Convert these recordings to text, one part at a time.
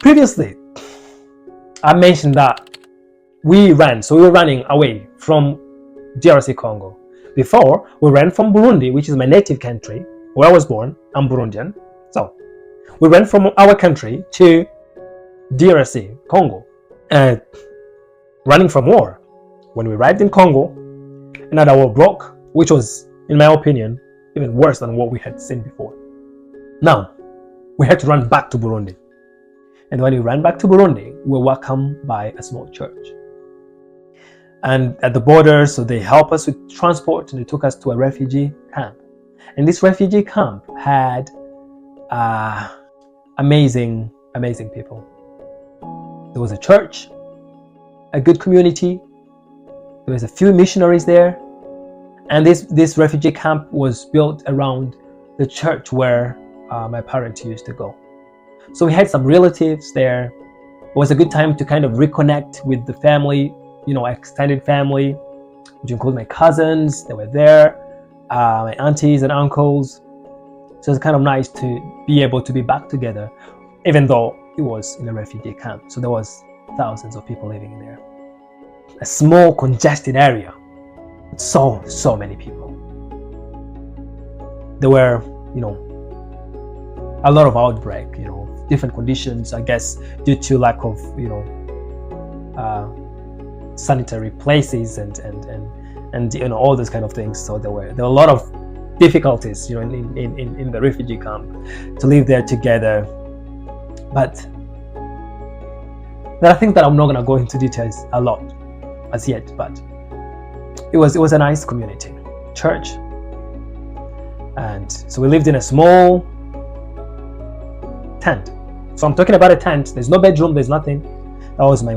Previously, I mentioned that we were running away from DRC Congo. Before, we ran from Burundi, which is my native country, where I was born. I'm Burundian. So, we ran from our country to DRC Congo, and running from war. When we arrived in Congo, another war broke, which was, in my opinion, even worse than what we had seen before. Now, we had to run back to Burundi. And when we ran back to Burundi, we were welcomed by a small church. And at the border, so they helped us with transport, and they took us to a refugee camp. And this refugee camp had amazing people. There was a church, a good community. There was a few missionaries there. And this refugee camp was built around the church where my parents used to go. So we had some relatives there. It was a good time to kind of reconnect with the family, extended family, which include my cousins. They were there, my aunties and uncles. So it's kind of nice to be able to be back together, even though it was in a refugee camp. So there was thousands of people living in there. A small congested area. So many people. There were, a lot of outbreak, different conditions, I guess, due to lack of, sanitary places and all those kind of things. So there were a lot of difficulties, in the refugee camp to live there together. But I think that I'm not gonna go into details a lot as yet, but it was a nice community, church. And so we lived in a small tent. So I'm talking about a tent. There's no bedroom, there's nothing. That was my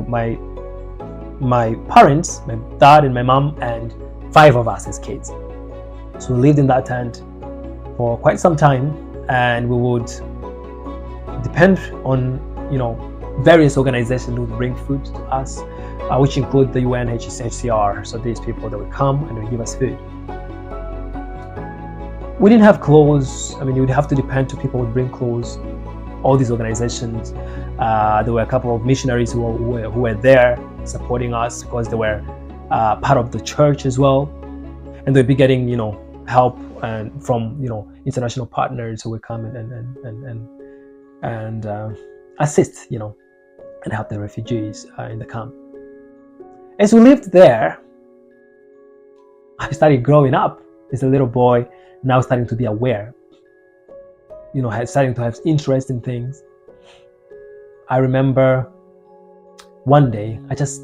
parents, my dad and my mom, and 5 of us as kids. So we lived in that tent for quite some time, and we would depend on, various organizations who would bring food to us, which include the UNHCR. So these people that would come and would give us food. We didn't have clothes. You would have to depend to people who would bring clothes. All these organizations. There were a couple of missionaries who were there supporting us because they were part of the church as well, and they'd be getting help and from international partners who would come and assist and help the refugees in the camp. As we lived there, I started growing up as a little boy, now starting to be aware. Starting to have interest in things. I remember one day I just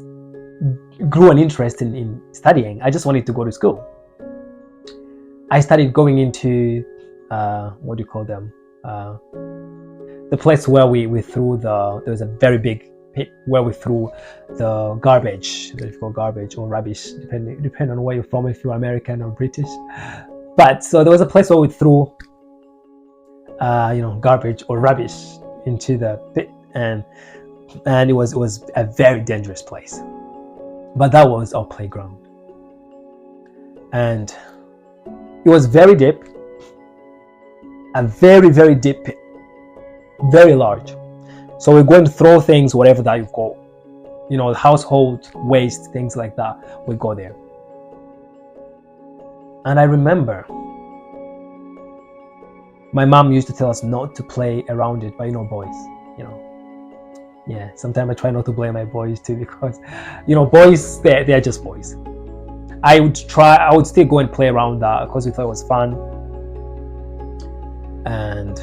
grew an interest in studying. I just wanted to go to school. I started going into what do you call them? The place where we threw there was a very big pit where we threw the garbage. If you call garbage or rubbish, depending on where you're from, if you're American or British. But so there was a place where we threw garbage or rubbish into the pit, and it was a very dangerous place. But that was our playground, and it was very deep, a very, very deep pit, very large. So we're going to throw things, whatever that you call, household waste, things like that. We go there, and I remember my mom used to tell us not to play around it, but boys, sometimes I try not to blame my boys too, because, boys, they're just boys. I would still go and play around that because we thought it was fun. And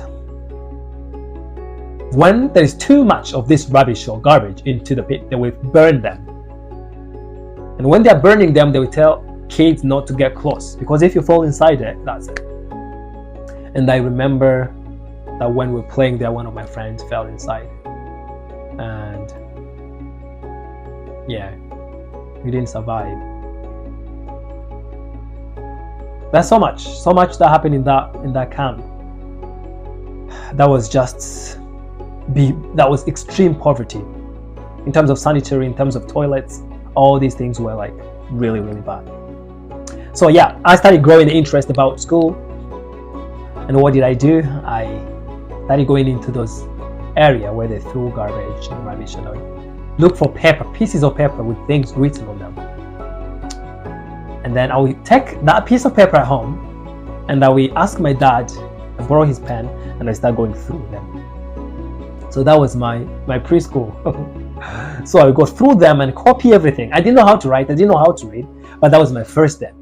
when there is too much of this rubbish or garbage into the pit, they will burn them. And when they're burning them, they will tell kids not to get close, because if you fall inside it, that's it. And I remember that when we were playing there, one of my friends fell inside. And we didn't survive. There's so much that happened in that camp. That was extreme poverty. In terms of sanitary, in terms of toilets, all these things were like really, really bad. So I started growing interest about school. And what did I do? I started going into those area where they threw garbage and rubbish, and I would look for pieces of paper with things written on them. And then I would take that piece of paper at home, and I will ask my dad to borrow his pen, and I start going through them. So that was my preschool. So I would go through them and copy everything. I didn't know how to write, I didn't know how to read, but that was my first step.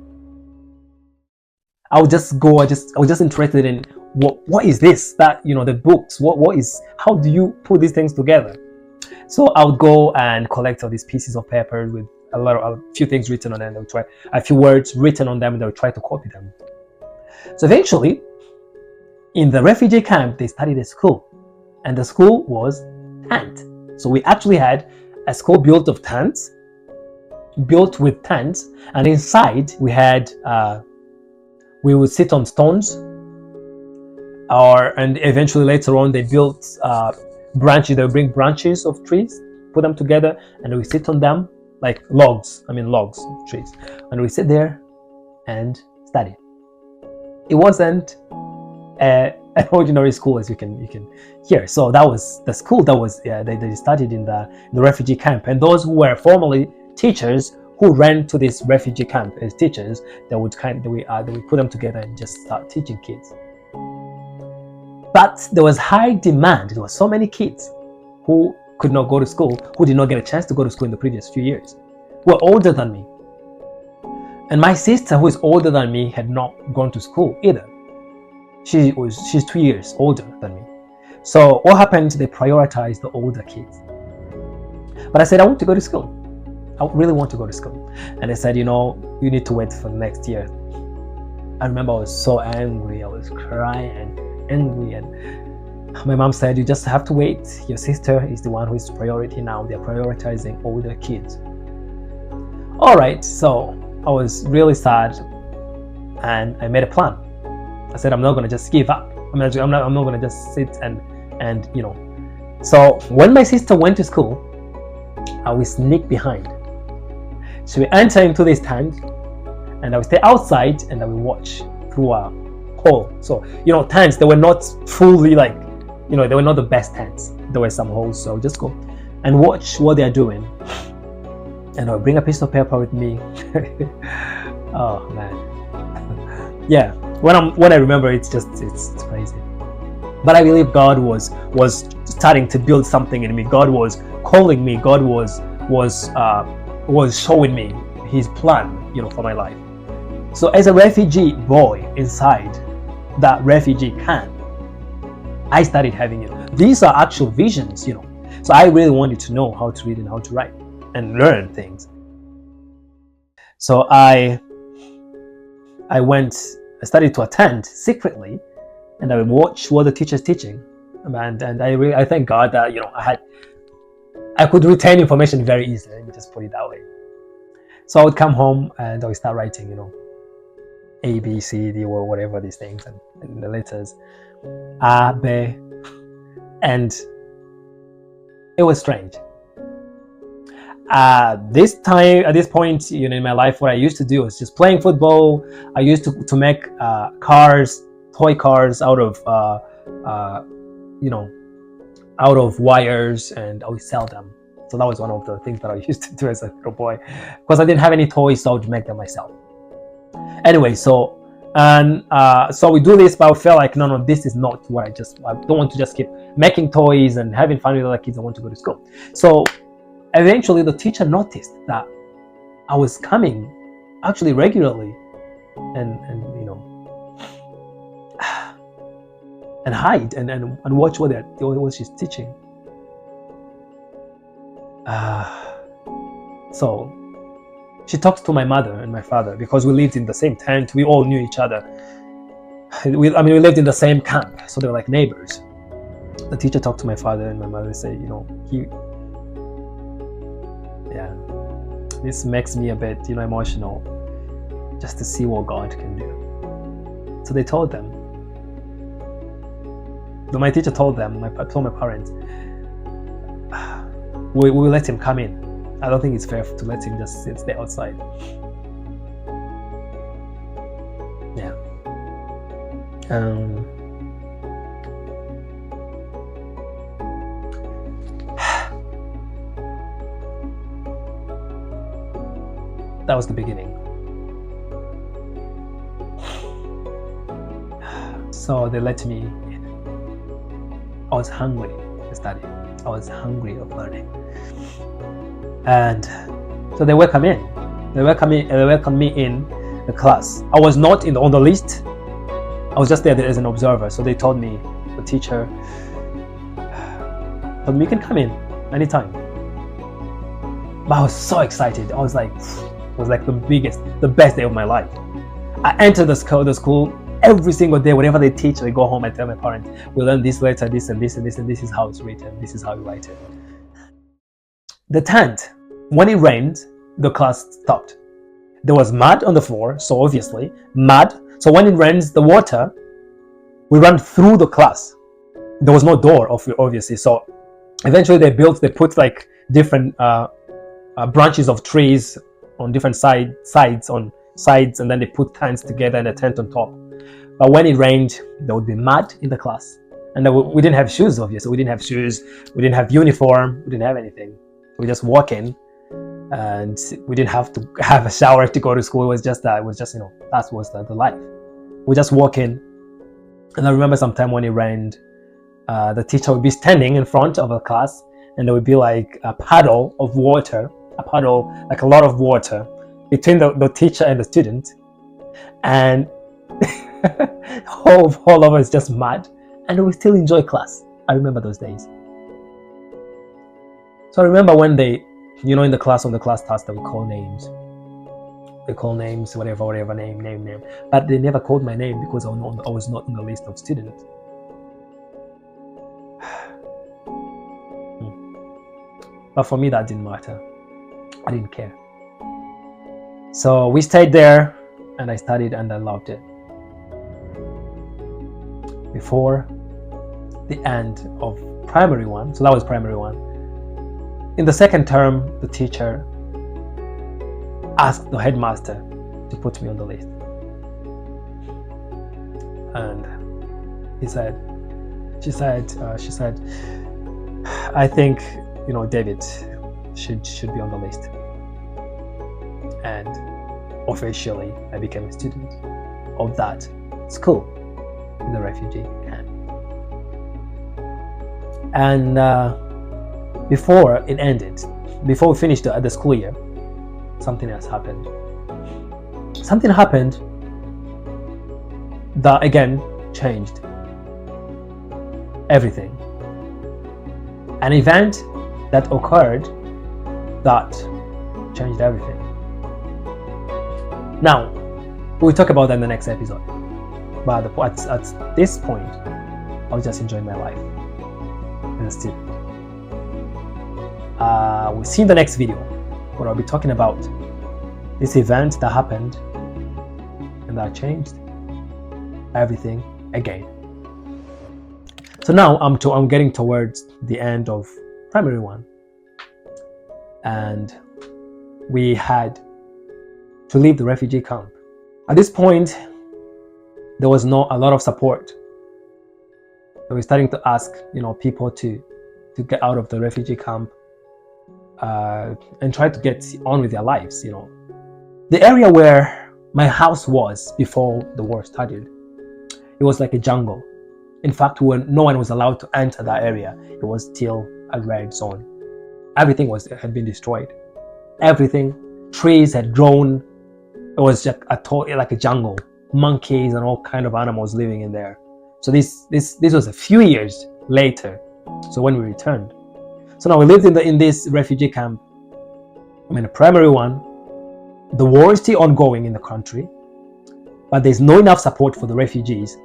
I would just go, I was just interested in what is this, that, the books, how do you put these things together? So I would go and collect all these pieces of paper with a few things written on them. I would try a few words written on them, and I would try to copy them. So eventually, in the refugee camp, they started a school, and the school was tent. So we actually had a school built with tents, and inside we had we would sit on stones, and eventually later on they built branches. They would bring branches of trees, put them together, and we sit on them like logs of trees, and we sit there and study. It wasn't an ordinary school, as you can hear. So that was the school that was they studied in the refugee camp, and those who were formerly teachers who ran to this refugee camp as teachers, they would put them together and just start teaching kids. But there was high demand. There were so many kids who could not go to school, who did not get a chance to go to school in the previous few years, who were older than me. And my sister, who is older than me, had not gone to school either. She's 2 years older than me. So what happened? They prioritized the older kids. But I said, I want to go to school. I really want to go to school. And they said, you need to wait for the next year. I remember I was so angry. I was crying and angry. And my mom said, you just have to wait. Your sister is the one who is priority now. They're prioritizing older kids. All right. So I was really sad, and I made a plan. I said, I'm not going to just give up. I'm not going to just sit and. So when my sister went to school, I would sneak behind. So we enter into this tent, and I would stay outside, and I would watch through a hole. So tents, they were not fully they were not the best tents. There were some holes. So I would just go and watch what they are doing, and I would bring a piece of paper with me. Oh man, yeah. When I remember, it's crazy. But I believe God was starting to build something in me. God was calling me. God was showing me His plan, for my life. So as a refugee boy inside that refugee camp, I started having these are actual visions, So I really wanted to know how to read and how to write and learn things. So I started to attend secretly, and I would watch what the teacher's teaching, and I thank God that I could retain information very easily. Let me just put it that way. So I would come home and I would start writing, A, B, C, D, or whatever these things, and the letters A, B, and it was strange. At this point, in my life, what I used to do was just playing football. I used to make toy cars out of wires, and I would sell them. So that was one of the things that I used to do as a little boy, because I didn't have any toys, so I would make them myself. Anyway, so we do this, but I felt like no, this is not what I don't want to just keep making toys and having fun with other kids. I want to go to school. So eventually the teacher noticed that I was coming actually regularly and hide and watch what she's teaching. So she talked to my mother and my father, because we lived in the same tent. We all knew each other. We lived in the same camp, so they were like neighbors. The teacher talked to my father and my mother. Said, this makes me a bit, emotional, just to see what God can do. So they told them. My teacher told them. I told my parents, we will let him come in. I don't think it's fair to let him just stay outside. Yeah. That was the beginning. So they let me in. I was hungry to study. I was hungry of learning. And so they welcomed me in. They welcomed me in the class. I was not on the list. I was just there as an observer. So they told me, the teacher told me, you can come in anytime. But I was so excited. I was like, it was like the best day of my life. I entered the school every single day. Whatever they teach, I go home and tell my parents, we learn this letter, this and this and this, and this is how it's written. This is how you write it. The tent, when it rained, the class stopped. There was mud on the floor, so obviously mud. So when it rains, the water, we run through the class. There was no door, obviously. So eventually they put like different branches of trees on different sides, and then they put tents together and a tent on top. But when it rained, there would be mud in the class. And we didn't have shoes, obviously. We didn't have shoes. We didn't have uniform. We didn't have anything. We just walk in, and we didn't have to have a shower to go to school. It was just that was the life. We just walk in. And I remember sometime when it rained, the teacher would be standing in front of the class, and there would be like a puddle of water, like a lot of water between the teacher and the student. And all of us just mad, and we still enjoy class. I remember those days. So I remember when they, in the class, on the class task, they would call names. They call names, whatever name. But they never called my name because I was not on the list of students. But for me, that didn't matter. I didn't care. So we stayed there, and I studied, and I loved it. Before the end of primary one, so that was primary one. In the second term, the teacher asked the headmaster to put me on the list. And she said, I think, David should be on the list. And officially, I became a student of that school in the refugee camp. And before it ended, before we finished the school year, something else happened. Something happened that again changed everything. An event that occurred that changed everything. Now, we'll talk about that in the next episode. But at this point, I was just enjoying my life as a student. We'll see in the next video where I'll be talking about this event that happened and that changed everything again. So now I'm getting towards the end of primary one, and we had to leave the refugee camp. At this point, there was not a lot of support. So we're starting to ask, people to get out of the refugee camp and try to get on with their lives. The area where my house was before the war started, it was like a jungle. In fact, no one was allowed to enter that area. It was still a red zone. Everything had been destroyed. Everything, trees had grown. It was just like a jungle. Monkeys and all kind of animals living in there. So this was a few years later. So when we returned, so now we lived in this refugee camp. I'm in a primary one. The war is still ongoing in the country, but there's not enough support for the refugees.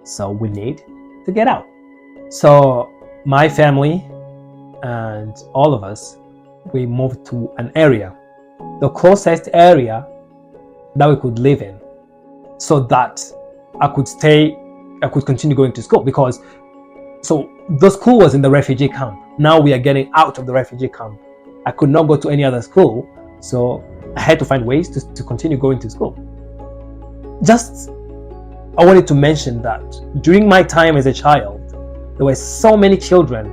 So we need to get out. So my family and all of us, we moved to an area, the closest area that we could live in, so that I could continue going to school, because so the school was in the refugee camp. Now we are getting out of the refugee camp. I could not go to any other school, so I had to find ways to continue going to school. I wanted to mention that during my time as a child, there were so many children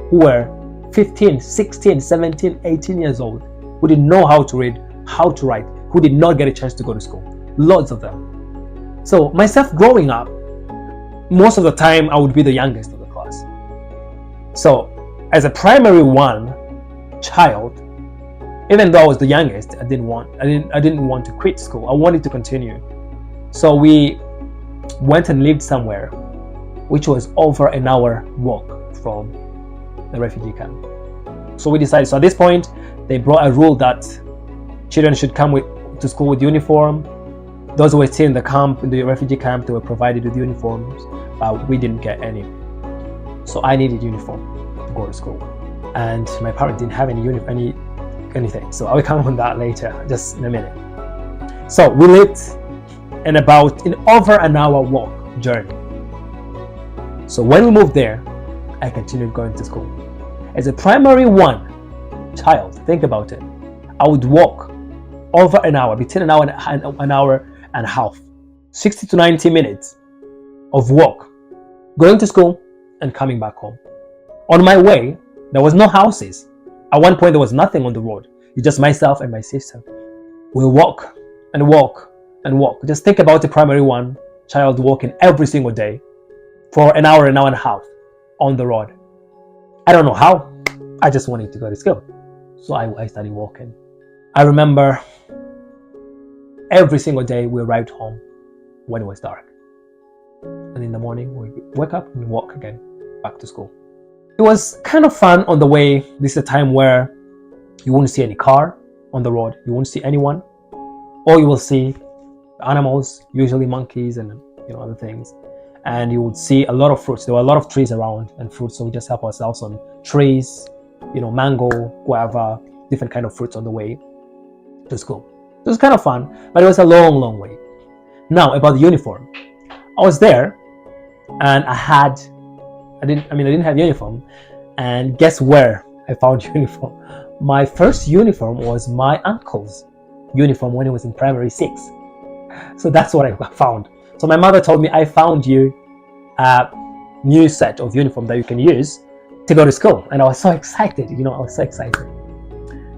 who were 15, 16, 17, 18 years old who didn't know how to read how to write who did not get a chance to go to school. Lots of them. So myself growing up, most of the time I would be the youngest of the class. So as a primary one child, even though I was the youngest, I didn't want to quit school. I wanted to continue. So we went and lived somewhere which was over an hour walk from the refugee camp. So we decided, so at this point they brought a rule that children should come to school with uniform. Those who were still in the camp, in the refugee camp, they were provided with uniforms, but we didn't get any. So I needed uniform to go to school, and my parents didn't have anything. So I will come on that later, just in a minute. So we lived in over an hour walk journey. So when we moved there, I continued going to school. As a primary one child, think about it. I would walk over an hour, between an hour and an hour and a half, 60 to 90 minutes of walk, going to school and coming back home. On my way, there was no houses. At one point, there was nothing on the road. It's just myself and my sister. We walk and walk and walk. Just think about a primary one child walking every single day for an hour and a half on the road. I don't know how. I just wanted to go to school. So I started walking. I remember every single day we arrived home when it was dark. And in the morning, we wake up and walk again back to school. It was kind of fun on the way. This is a time where you won't see any car on the road. You won't see anyone. Or you will see animals, usually monkeys and other things. And you would see a lot of fruits. There were a lot of trees around and fruits. So we just help ourselves on trees, mango, guava, different kind of fruits on the way to school. It was kind of fun, but it was a long, long way. Now about the uniform. I was there and I didn't have uniform, and guess where I found uniform? My first uniform was my uncle's uniform when he was in primary 6. So that's what I found. So my mother told me, I found you a new set of uniform that you can use to go to school. And I was so excited, I was so excited.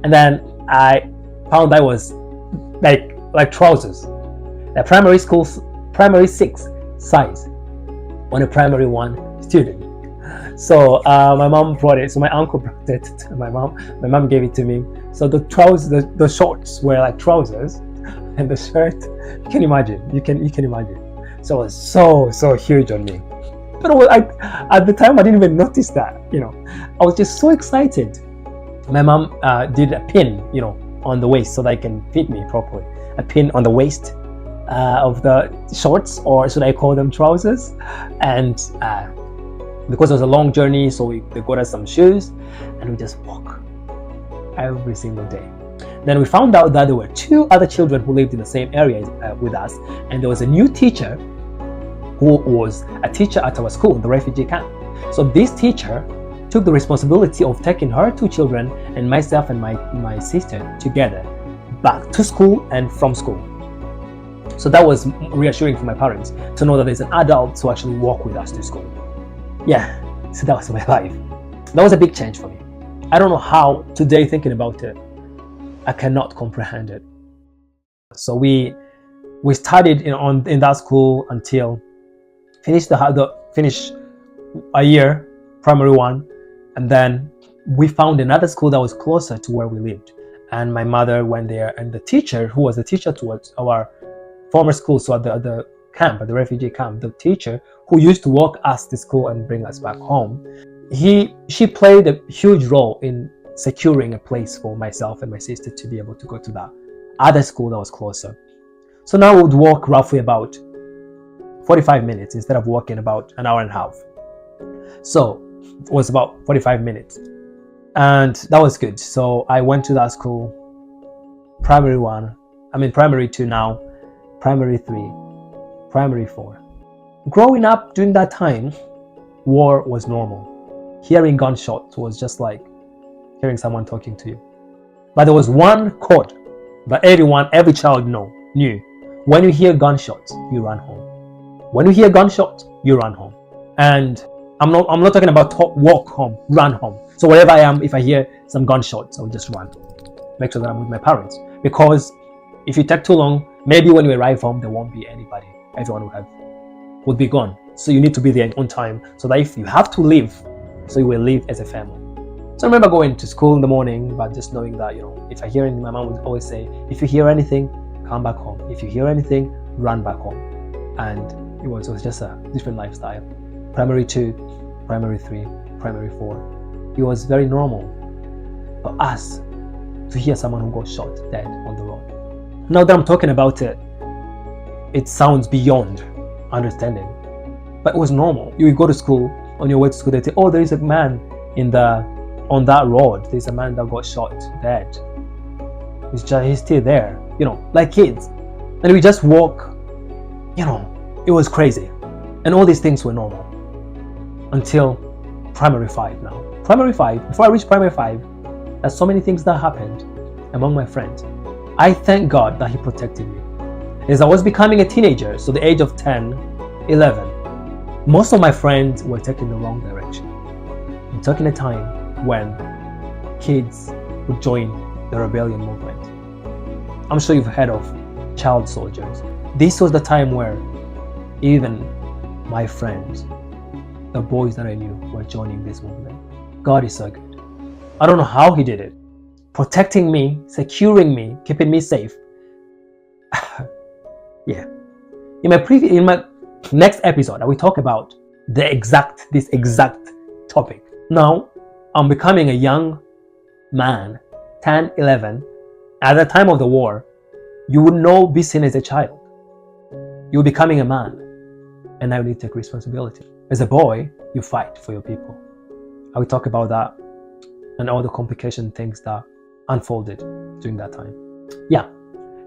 And then I found that was like trousers. The primary 6 size on a primary 1 student. So my mom brought it. So my uncle brought it to my mom. My mom gave it to me. So the trousers, the shorts were like trousers, and the shirt, you can imagine. So it was so huge on me. But at the time I didn't even notice that. I was just so excited. My mom did a pin, on the waist so that it can fit me properly. A pin on the waist of the shorts, or should I call them trousers? And because it was a long journey, so they got us some shoes, and we just walk every single day. Then we found out that there were 2 other children who lived in the same area with us, and there was a new teacher who was a teacher at our school, the refugee camp. So this teacher took the responsibility of taking her 2 children and myself and my sister together back to school and from school. So that was reassuring for my parents to know that there's an adult who actually walk with us to school. Yeah, so that was my life. That was a big change for me. I don't know how today, thinking about it, I cannot comprehend it. So we studied in that school until finish a year, primary 1, and then we found another school that was closer to where we lived. And my mother went there, and the teacher, who was the teacher towards our former school, so at the camp, at the refugee camp, the teacher who used to walk us to school and bring us back home, she played a huge role in securing a place for myself and my sister to be able to go to that other school that was closer. So now we would walk roughly about 45 minutes instead of walking about an hour and a half. So it was about 45 minutes, and that was good. So I went to that school, primary 2 now, primary 3, primary 4. Growing up during that time, war was normal. Hearing gunshots was just like hearing someone talking to you. But there was one code that every child knew. When you hear gunshots, you run home. When you hear gunshots, you run home. And I'm not talking about walk home, run home. So wherever I am, if I hear some gunshots, I'll just run. Make sure that I'm with my parents. Because if you take too long, maybe when you arrive home, there won't be anybody. Everyone would be gone. So you need to be there on time, so that if you have to leave, so you will leave as a family. So I remember going to school in the morning, but just knowing that, if I hear anything, my mom would always say, if you hear anything, come back home. If you hear anything, run back home. And it was just a different lifestyle. Primary 2, primary 3, primary 4. It was very normal for us to hear someone who got shot dead on the road. Now that I'm talking about it, it sounds beyond understanding. But it was normal. You would go to school, on your way to school, they say, oh, there is a man on that road. There's a man that got shot dead. He's still there, like kids. And we just walk, it was crazy. And all these things were normal until primary 5 now. Primary 5, before I reached primary 5, there's so many things that happened among my friends. I thank God that He protected me. As I was becoming a teenager, so the age of 10, 11, most of my friends were taking the wrong direction. I'm talking a time when kids would join the rebellion movement. I'm sure you've heard of child soldiers. This was the time where even my friends, the boys that I knew, were joining this movement. God is so good. I don't know how He did it. Protecting me, securing me, keeping me safe. Yeah. In my next episode, I will talk about this exact topic. Now, I'm becoming a young man, 10, 11. At the time of the war, you would not be seen as a child. You're becoming a man, and now you need to take responsibility. As a boy, you fight for your people. I will talk about that and all the complication things that unfolded during that time. Yeah,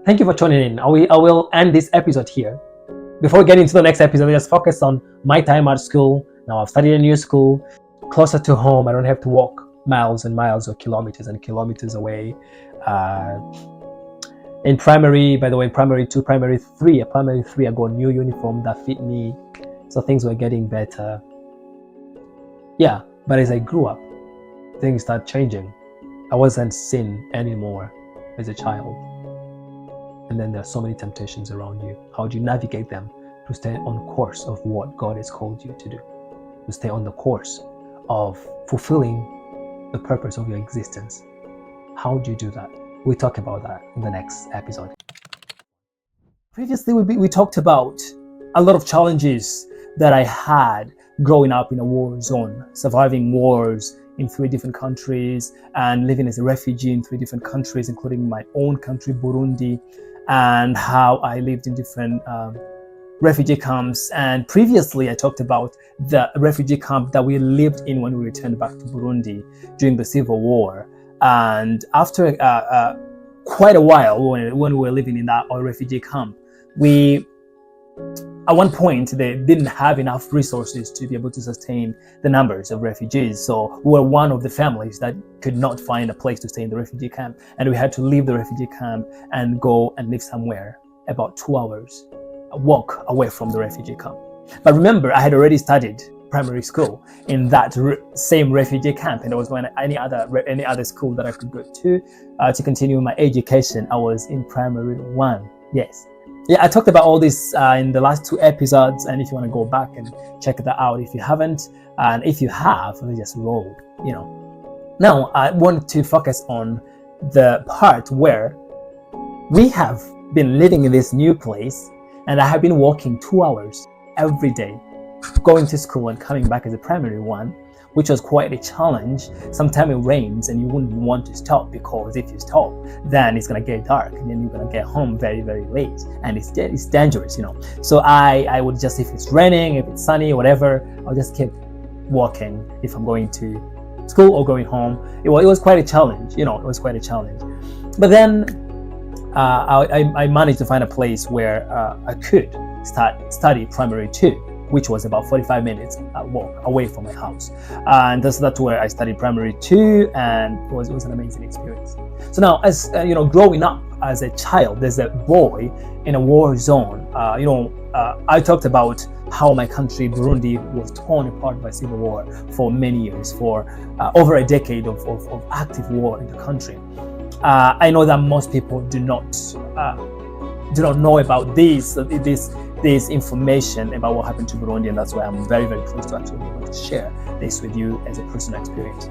thank you for tuning in. I will end this episode here. Before we get into the next episode, I just focus on my time at school. Now I've studied in a new school, closer to home. I don't have to walk miles and miles or kilometers and kilometers away. In primary 2, primary 3, I got a new uniform that fit me. So things were getting better. Yeah, but as I grew up, things started changing. I wasn't seen anymore as a child. And then there are so many temptations around you. How do you navigate them to stay on course of what God has called you to do? To stay on the course of fulfilling the purpose of your existence. How do you do that? We'll talk about that in the next episode. Previously, we talked about a lot of challenges that I had growing up in a war zone, surviving wars in 3 different countries and living as a refugee in 3 different countries, including my own country, Burundi, and how I lived in different refugee camps. And previously I talked about the refugee camp that we lived in when we returned back to Burundi during the Civil War. And after quite a while, when we were living in that refugee camp, at one point they didn't have enough resources to be able to sustain the numbers of refugees. So we were one of the families that could not find a place to stay in the refugee camp, and we had to leave the refugee camp and go and live somewhere about 2 hours walk away from the refugee camp. But remember, I had already studied primary school in that same refugee camp, and there was any other school that I could go to continue my education. I was in primary 1. Yes. Yeah, I talked about all this in the last 2 episodes, and if you want to go back and check that out if you haven't, and if you have, just roll, Now, I want to focus on the part where we have been living in this new place, and I have been walking 2 hours every day, going to school and coming back as a primary 1, which was quite a challenge. Sometimes it rains and you wouldn't want to stop, because if you stop, then it's going to get dark and then you're going to get home very, very late, and it's dangerous, So I would just, if it's raining, if it's sunny, whatever, I'll just keep walking if I'm going to school or going home. It was quite a challenge, it was quite a challenge. But then I managed to find a place where I could study primary 2, which was about 45 minutes walk away from my house. And that's where I studied primary 2, and it was an amazing experience. So now, as growing up as a child, as a boy in a war zone, I talked about how my country, Burundi, was torn apart by civil war for many years, for over a decade of active war in the country. I know that most people do not know about this information about what happened to Burundi, and that's why I'm very, very pleased to actually be able to share this with you as a personal experience.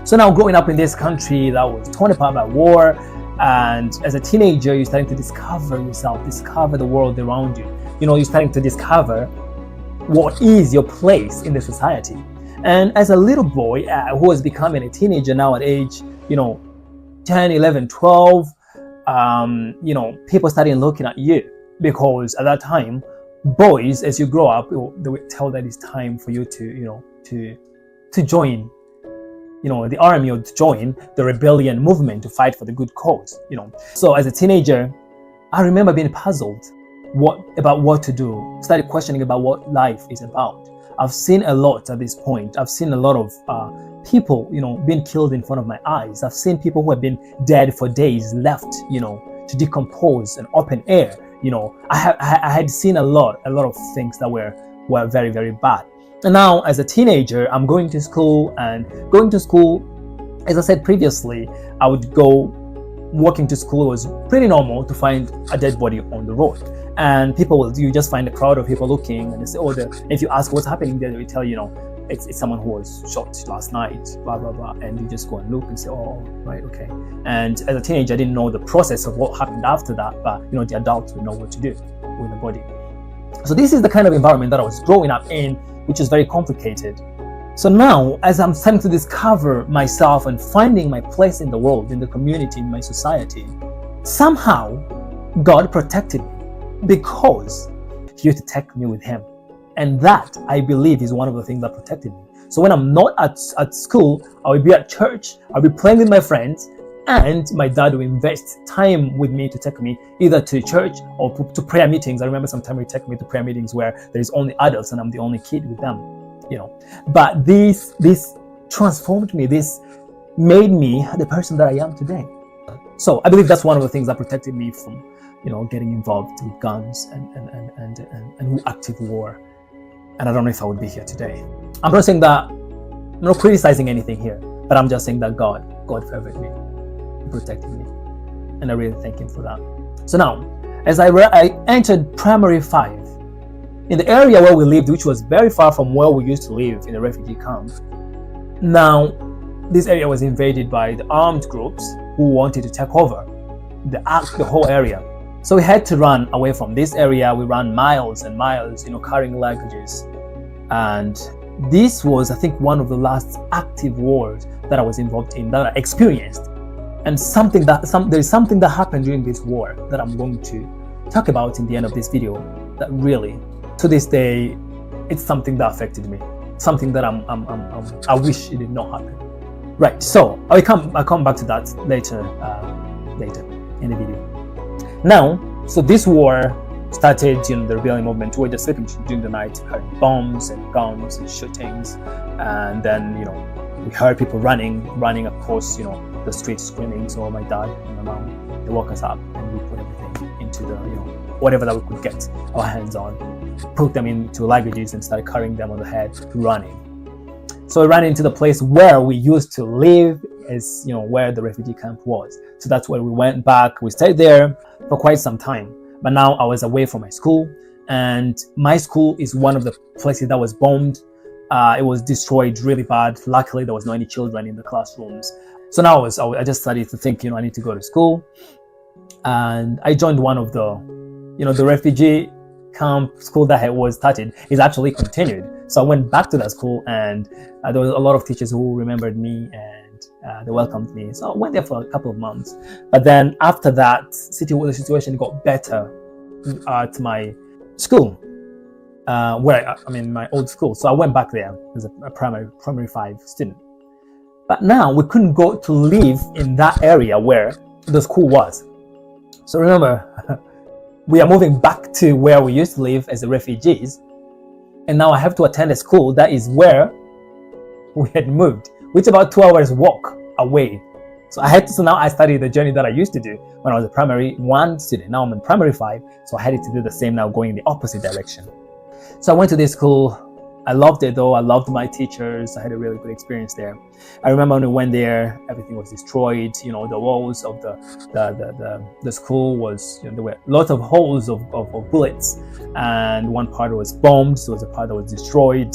So now, growing up in this country that was torn apart by war, and as a teenager, you're starting to discover yourself, discover the world around you. You're starting to discover what is your place in the society. And as a little boy who was becoming a teenager now at age, 10, 11, 12, people started looking at you, because at that time, boys, as you grow up, they would tell that it's time for you to join, the army, or to join the rebellion movement to fight for the good cause, So as a teenager, I remember being puzzled about what to do, started questioning about what life is about. I've seen a lot at this point. I've seen a lot of people, being killed in front of my eyes. I've seen people who have been dead for days left, to decompose in open air. I had seen a lot of things that were very, very bad. And now, as a teenager, I'm going to school, as I said previously, I would go walking to school. It was pretty normal to find a dead body on the road. And you just find a crowd of people looking, and they say, if you ask what's happening there, they will tell you, it's someone who was shot last night, blah, blah, blah. And you just go and look and say, oh, right, okay. And as a teenager, I didn't know the process of what happened after that, but, the adults would know what to do with the body. So this is the kind of environment that I was growing up in, which is very complicated. So now, as I'm starting to discover myself and finding my place in the world, in the community, in my society, somehow God protected me, because He used to take me with Him. And that, I believe, is one of the things that protected me. So when I'm not at school, I will be at church, I'll be playing with my friends, and my dad will invest time with me to take me either to church or to prayer meetings. I remember sometimes he take me to prayer meetings where there's only adults and I'm the only kid with them, But this transformed me. This made me the person that I am today. So I believe that's one of the things that protected me from, getting involved with guns and active war. And I don't know if I would be here today. I'm not saying that, I'm not criticizing anything here, but I'm just saying that God favored me, protected me, and I really thank Him for that. So now, as I entered primary 5, in the area where we lived, which was very far from where we used to live in the refugee camp, now this area was invaded by the armed groups who wanted to take over the whole area. So we had to run away from this area. We ran miles and miles, carrying luggages. And this was, I think, one of the last active wars that I was involved in, that I experienced. And there is something that happened during this war that I'm going to talk about in the end of this video, that really, to this day, it's something that affected me. Something that I wish it did not happen. Right, so I'll come back to that later in the video. Now, so this war started, the rebellion movement. We were just sleeping during the night, heard bombs and guns and shootings, and then we heard people running across the street screaming. So my dad and my mom, they woke us up, and we put everything into the whatever that we could get our hands on, put them into luggages and started carrying them on the head, running. So we ran into the place where we used to live, as where the refugee camp was. So that's where we went back. We stayed there for quite some time. But now I was away from my school, and my school is one of the places that was bombed. It was destroyed really bad. Luckily, there was no any children in the classrooms. So now I just started to think, I need to go to school, and I joined one of the, the refugee camp school that was started is actually continued. So I went back to that school, and there was a lot of teachers who remembered me, and they welcomed me. So I went there for a couple of months. But then after that, the situation got better at my school, my old school. So I went back there as a primary 5 student. But now we couldn't go to live in that area where the school was. So remember, we are moving back to where we used to live as the refugees. And now I have to attend a school that is where we had moved, which is about 2 hours walk away. So now I started the journey that I used to do when I was a primary 1 student. Now I'm in primary 5, so I had to do the same now, going in the opposite direction. So I went to this school, I loved it though. I loved my teachers. I had a really good experience there. I remember when we went there, everything was destroyed. The walls of the school was, there were lots of holes of bullets, and one part was bombed, so there was a part that was destroyed.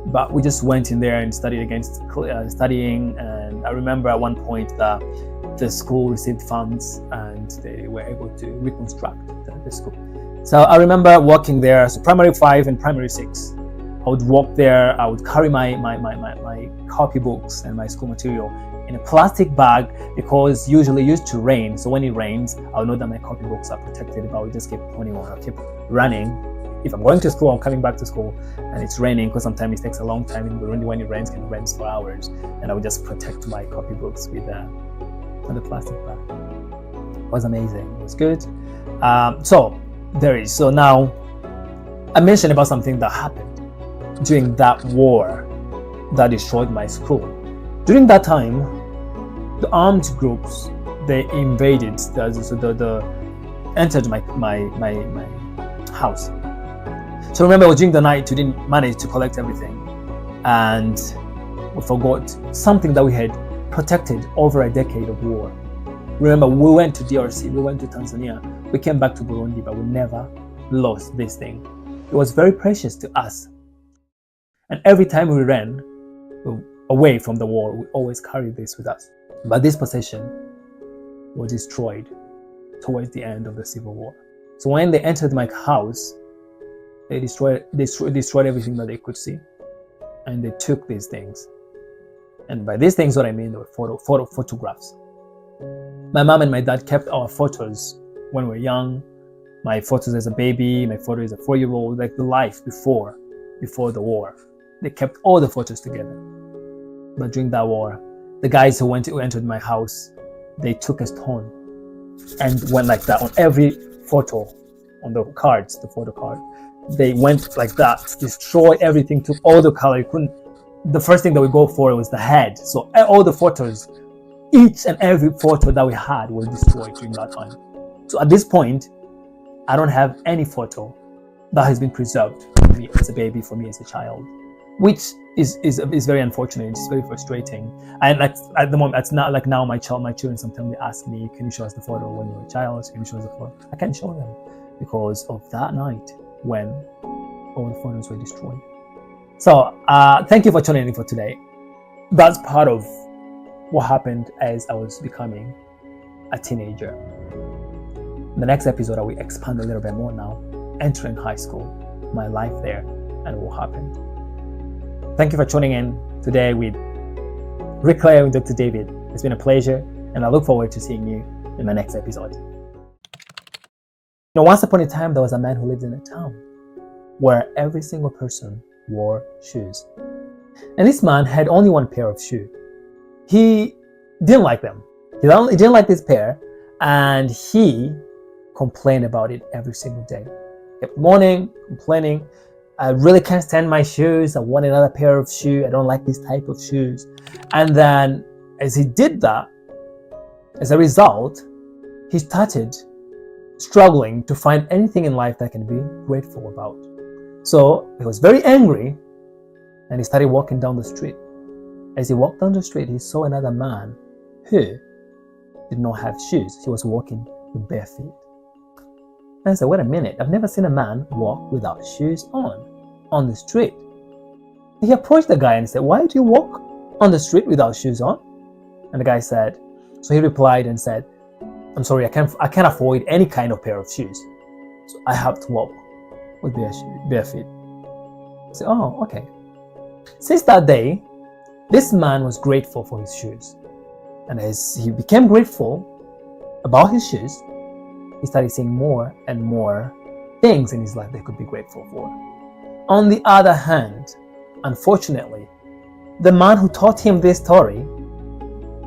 But we just went in there and studying. And I remember at one point that the school received funds and they were able to reconstruct the school. So I remember walking there, so primary 5 and primary 6. I would walk there, I would carry my copybooks and my school material in a plastic bag, because usually it used to rain. So when it rains, I'll know that my copybooks are protected, but I would just keep pointing on, I'll keep running. If I'm going to school, I'm coming back to school and it's raining, because sometimes it takes a long time, and when it rains, it rains for hours. And I would just protect my copybooks with the plastic bag. It was amazing, it was good. So now I mentioned about something that happened during that war that destroyed my school. During that time, the armed groups, they invaded, entered my house. So remember, during the night, we didn't manage to collect everything, and we forgot something that we had protected over a decade of war. Remember, we went to DRC, we went to Tanzania, we came back to Burundi, but we never lost this thing. It was very precious to us. And every time we ran away from the war, we always carried this with us. But this possession was destroyed towards the end of the civil war. So when they entered my house, they destroyed everything that they could see. And they took these things. And by these things, what I mean, they were photographs. My mom and my dad kept our photos when we were young. My photos as a baby, my photo as a 4-year-old, like the life before the war. They kept all the photos together. But during that war, the guys who entered my house, they took a stone and went like that on every photo, on the cards, the photo card. They went like that, destroyed everything, took all the color. The first thing that we go for was the head. So all the photos, each and every photo that we had was destroyed during that time. So at this point, I don't have any photo that has been preserved for me as a baby, for me as a child, which is very unfortunate. It's very frustrating. And at the moment, it's not like now my children sometimes they ask me, can you show us the photo when you were a child? Can you show us the photo? I can't show them because of that night when all the photos were destroyed. So thank you for tuning in for today. That's part of what happened as I was becoming a teenager. In the next episode, I will expand a little bit more now, entering high school, my life there, and what happened. Thank you for tuning in today with Rick Clare and Dr. David. It's been a pleasure, and I look forward to seeing you in my next episode. Once upon a time, there was a man who lived in a town where every single person wore shoes. And this man had only one pair of shoes. He didn't like them. He didn't like this pair, and he complained about it every single day. He kept mourning, complaining. I really can't stand my shoes. I want another pair of shoes. I don't like this type of shoes. And then as he did that, as a result, he started struggling to find anything in life that I can be grateful about. So he was very angry and he started walking down the street. As he walked down the street, he saw another man who did not have shoes. He was walking with bare feet. And I said, wait a minute, I've never seen a man walk without shoes on the street. He approached the guy and said, why do you walk on the street without shoes on? And the guy said, so he replied and said, I'm sorry, I can't afford any kind of pair of shoes. So I have to walk with bare feet. I said, oh, okay. Since that day, this man was grateful for his shoes. And as he became grateful about his shoes, he started seeing more and more things in his life that he could be grateful for. On the other hand, unfortunately, the man who taught him this story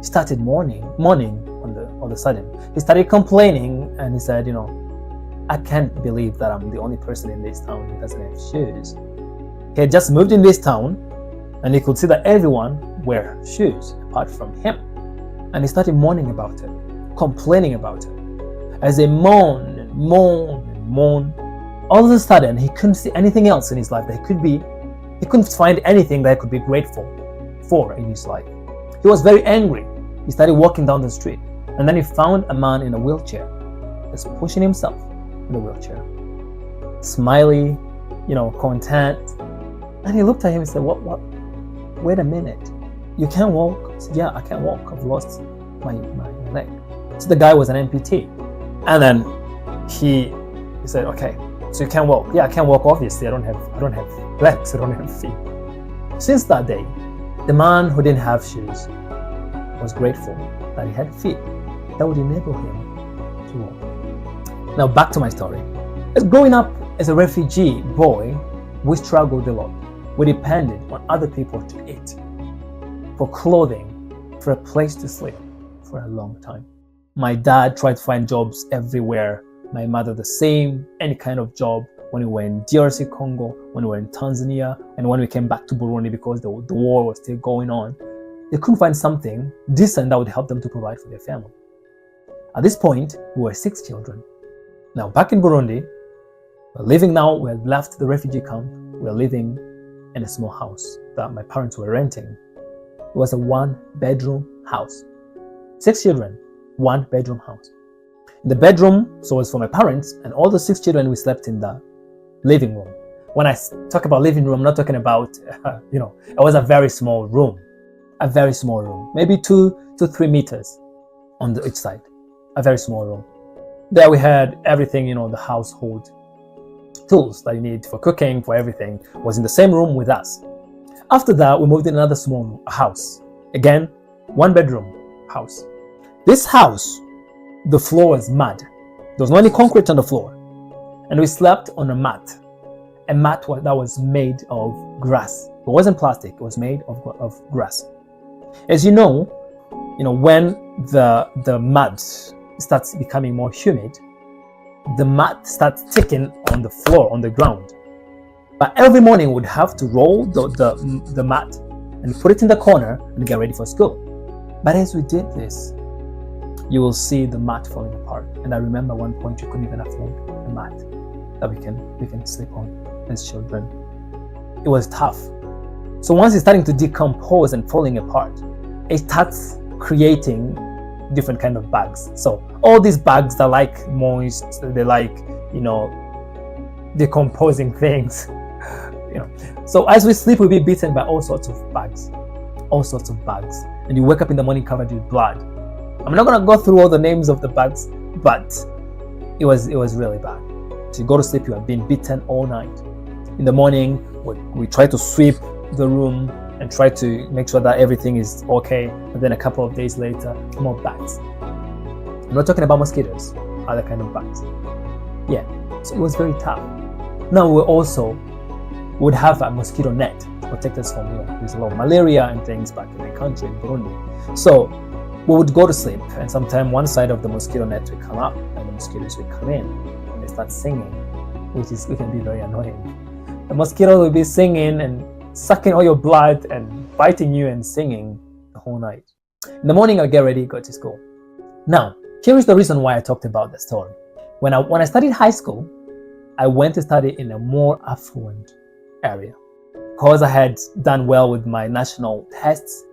started mourning all of a sudden. He started complaining and he said, I can't believe that I'm the only person in this town who doesn't have shoes. He had just moved in this town and he could see that everyone wear shoes apart from him. And he started mourning about it, complaining about it. As they moaned and moaned and moaned, all of a sudden he couldn't see anything else in his life that he could be He couldn't find anything that he could be grateful for in his life. He was very angry. He started walking down the street, and then he found a man in a wheelchair, just pushing himself in the wheelchair, smiley, content. And he looked at him and said, "What? Wait a minute. You can't walk?" He said, "Yeah, I can't walk. I've lost my leg." So the guy was an amputee. And then he said, "Okay, so you can't walk?" "Yeah, I can't walk, obviously. I don't have legs, I don't have feet." Since that day, the man who didn't have shoes was grateful that he had feet that would enable him to walk. Now back to my story. As growing up as a refugee boy, we struggled a lot. We depended on other people to eat, for clothing, for a place to sleep for a long time. My dad tried to find jobs everywhere. My mother the same, any kind of job, when we were in DRC Congo, when we were in Tanzania, and when we came back to Burundi because the war was still going on. They couldn't find something decent that would help them to provide for their family. At this point, we were 6 children. Now back in Burundi, we're living now, we had left the refugee camp, we're living in a small house that my parents were renting. It was a 1-bedroom house. 6 children, 1-bedroom house. The bedroom, so it was for my parents, and all the 6 children, we slept in the living room. When I talk about living room, I'm not talking about, it was a very small room. A very small room, maybe 2 to 3 meters on each side. A very small room. There we had everything, the household tools that you need for cooking, for everything, was in the same room with us. After that, we moved in another small house. Again, 1-bedroom house. This house, the floor was mud. There was no any concrete on the floor. And we slept on a mat that was made of grass. It wasn't plastic, it was made of grass. As you know, when the mud starts becoming more humid, the mud starts sticking on the floor, on the ground. But every morning we would have to roll the mat and put it in the corner and get ready for school. But as we did this, you will see the mat falling apart. And I remember one point we couldn't even afford a mat that we can sleep on as children. It was tough. So once it's starting to decompose and falling apart, it starts creating different kind of bugs. So all these bugs that like moist, they like, decomposing things. So as we sleep, we'll be bitten by all sorts of bugs. And you wake up in the morning covered with blood. I'm not gonna go through all the names of the bugs, but it was really bad. So you go to sleep, you are being bitten all night. In the morning, we try to sweep the room and try to make sure that everything is okay. And then a couple of days later, more bugs. I'm not talking about mosquitoes, other kind of bugs. Yeah, so it was very tough. Now we also would have a mosquito net to protect us from, there's a lot of malaria and things back in my country, in Burundi. So we would go to sleep, and sometimes one side of the mosquito net would come up and the mosquitoes would come in and they start singing, which can be very annoying. The mosquito will be singing and sucking all your blood and biting you and singing the whole night. In the morning, I'll get ready, go to school. Now, here is the reason why I talked about the story. When I studied high school, I went to study in a more affluent area because I had done well with my national tests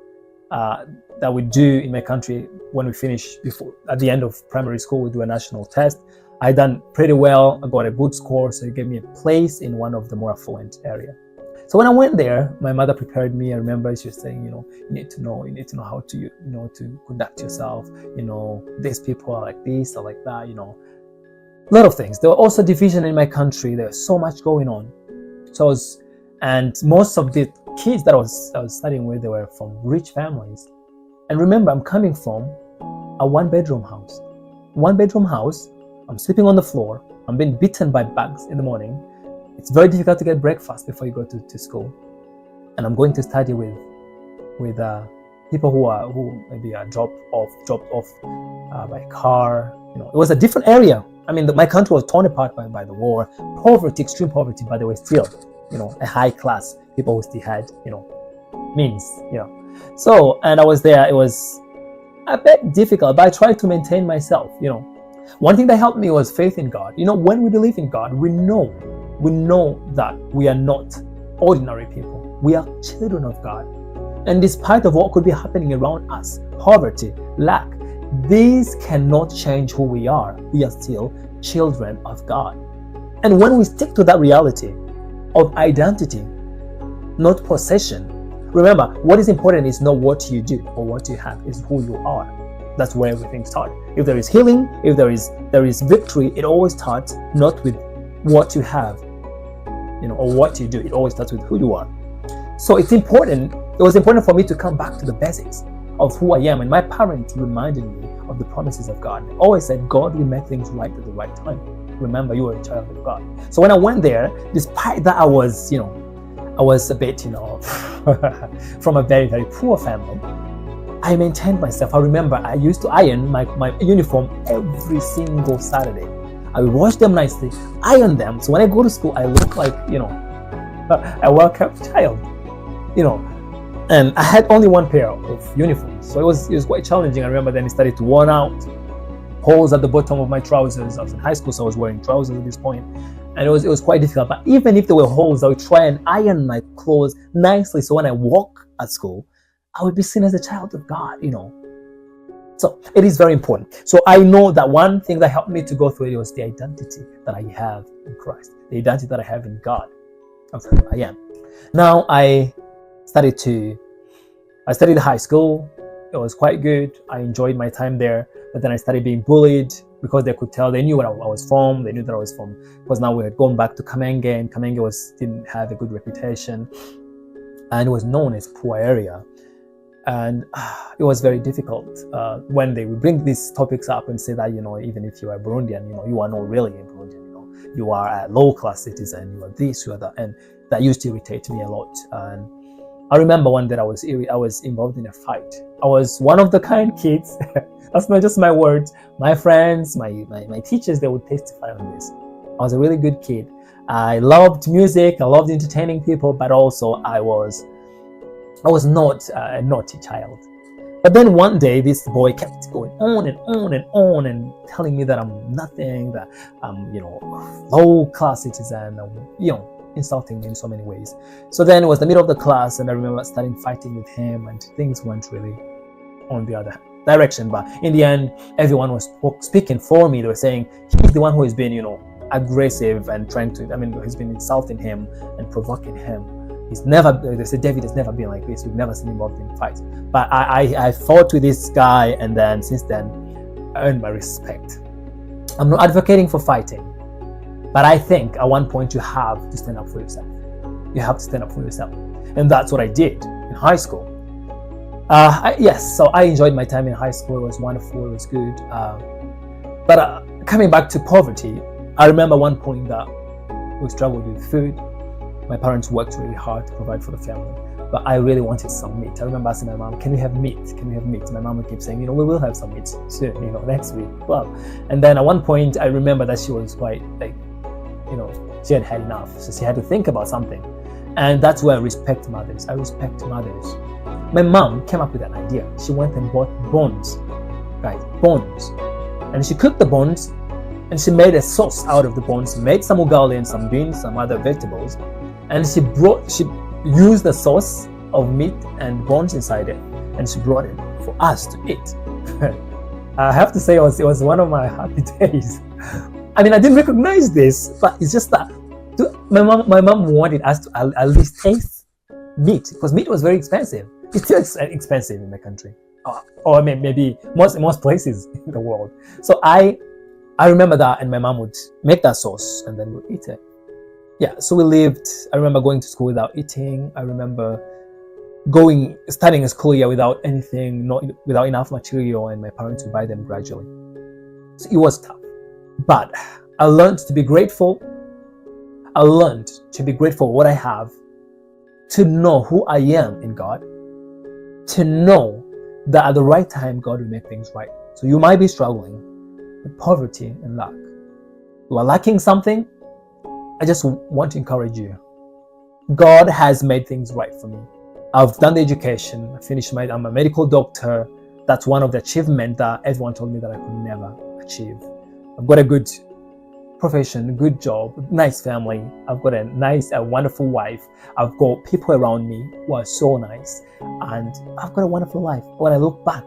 that we do in my country when we finish at the end of primary school. We do a national test. I done pretty well. I got a good score, so it gave me a place in one of the more affluent area. So when I went there, my mother prepared me. I remember she was saying, you need to know how to, to conduct yourself. These people are like this or like that. A lot of things. There were also division in my country. There was so much going on. And most of the kids that I was studying with, they were from rich families. And remember, I'm coming from a 1-bedroom house. 1-bedroom house. I'm sleeping on the floor. I'm being bitten by bugs in the morning. It's very difficult to get breakfast before you go to school. And I'm going to study with people who maybe are dropped off by car. It was a different area. I mean, my country was torn apart by the war, poverty, extreme poverty, but they were still, a high class, people who still had, means, So, and I was there, it was a bit difficult, but I tried to maintain myself, One thing that helped me was faith in God. When we believe in God, we know that we are not ordinary people. We are children of God. And despite of what could be happening around us, poverty, lack, these cannot change who we are. We are still children of God. And when we stick to that reality of identity, not possession, remember, what is important is not what you do or what you have, is who you are. That's where everything starts. If there is healing, if there is victory, it always starts not with what you have, or what you do. It always starts with who you are. So it's important. It was important for me to come back to the basics of who I am. And my parents reminded me of the promises of God. They always said, God will make things right at the right time. Remember, you are a child of God. So when I went there, despite that I was a bit, from a very, very poor family, I maintained myself. I remember I used to iron my uniform every single Saturday. I would wash them nicely, iron them. So when I go to school, I look like, a well-kept child, And I had only one pair of uniforms. So it was quite challenging. I remember then it started to worn out, holes at the bottom of my trousers. I was in high school, so I was wearing trousers at this point. And it was quite difficult. But even if there were holes, I would try and iron my clothes nicely. So when I walk at school, I would be seen as a child of God, So it is very important. So I know that one thing that helped me to go through it was the identity that I have in Christ, the identity that I have in God of who I am. Now I studied high school. It was quite good. I enjoyed my time there. But then I started being bullied because they knew where I was from. They knew that I was from, because now we had gone back to Kamenge, and Kamenge didn't have a good reputation, and it was known as poor area. And it was very difficult when they would bring these topics up and say that, even if you are Burundian, you are not really a Burundian, you are a low-class citizen, you are this, you are that. And that used to irritate me a lot. And I remember one day I was involved in a fight. I was one of the kind kids, that's not just my words, my friends, my teachers, they would testify on this. I was a really good kid. I loved music, I loved entertaining people, but also I was not a naughty child. But then one day, this boy kept going on and on and on and telling me that I'm nothing, that I'm, low-class citizen, insulting me in so many ways. So then it was the middle of the class, and I remember starting fighting with him, and things went really on the other direction. But in the end, everyone was speaking for me. They were saying, he's the one who has been, aggressive and he's been insulting him and provoking him. They said David has never been like this. We've never seen him involved in fights. But I fought with this guy, and then since then, I earned my respect. I'm not advocating for fighting, but I think at one point you have to stand up for yourself. You have to stand up for yourself. And that's what I did in high school. So I enjoyed my time in high school. It was wonderful. It was good. But coming back to poverty, I remember one point that we struggled with food. My parents worked really hard to provide for the family, but I really wanted some meat. I remember asking my mom, can we have meat? Can we have meat? My mom would keep saying, we will have some meat soon, next week. Well, and then at one point, I remember that she was quite she had had enough. So she had to think about something. And that's where I respect mothers. I respect mothers. My mom came up with an idea. She went and bought bones, guys, bones. And she cooked the bones, and she made a sauce out of the bones, made some ugali and some beans, some other vegetables. And she used the sauce of meat and bones inside it, and she brought it for us to eat. I have to say, it was one of my happy days. I didn't recognize this, but it's just that my mom wanted us to at least taste meat, because meat was very expensive. It's still expensive in the country, or maybe most places in the world. So I remember that, and my mom would make that sauce, and then we'd eat it. Yeah, so we lived. I remember going to school without eating. I remember starting a school year without anything, without enough material, and my parents would buy them gradually. So it was tough, but I learned to be grateful. I learned to be grateful for what I have, to know who I am in God, to know that at the right time, God will make things right. So you might be struggling with poverty and lack. You are lacking something. I just want to encourage you. God has made things right for me. I've done the education. I finished I'm a medical doctor. That's one of the achievements that everyone told me that I could never achieve. I've got a good profession, good job, nice family. I've got a wonderful wife. I've got people around me who are so nice, and I've got a wonderful life. When I look back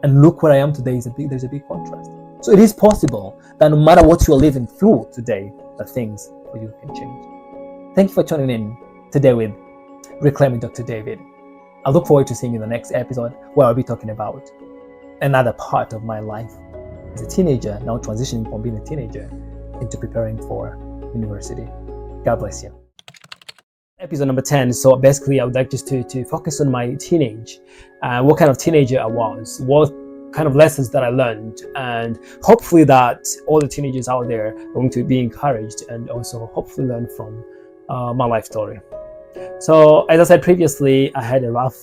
and look where I am today, there's a big contrast. So it is possible that no matter what you're living through today, that things for you can change. Thank you for tuning in today with Reclaiming Dr. David. I look forward to seeing you in the next episode, where I'll be talking about another part of my life as a teenager, now transitioning from being a teenager into preparing for university. God bless you. Episode number 10. So basically, I would like just to focus on my teenage, what kind of teenager I was, what kind of lessons that I learned, and hopefully that all the teenagers out there are going to be encouraged and also hopefully learn from my life story. So as I said previously, I had a rough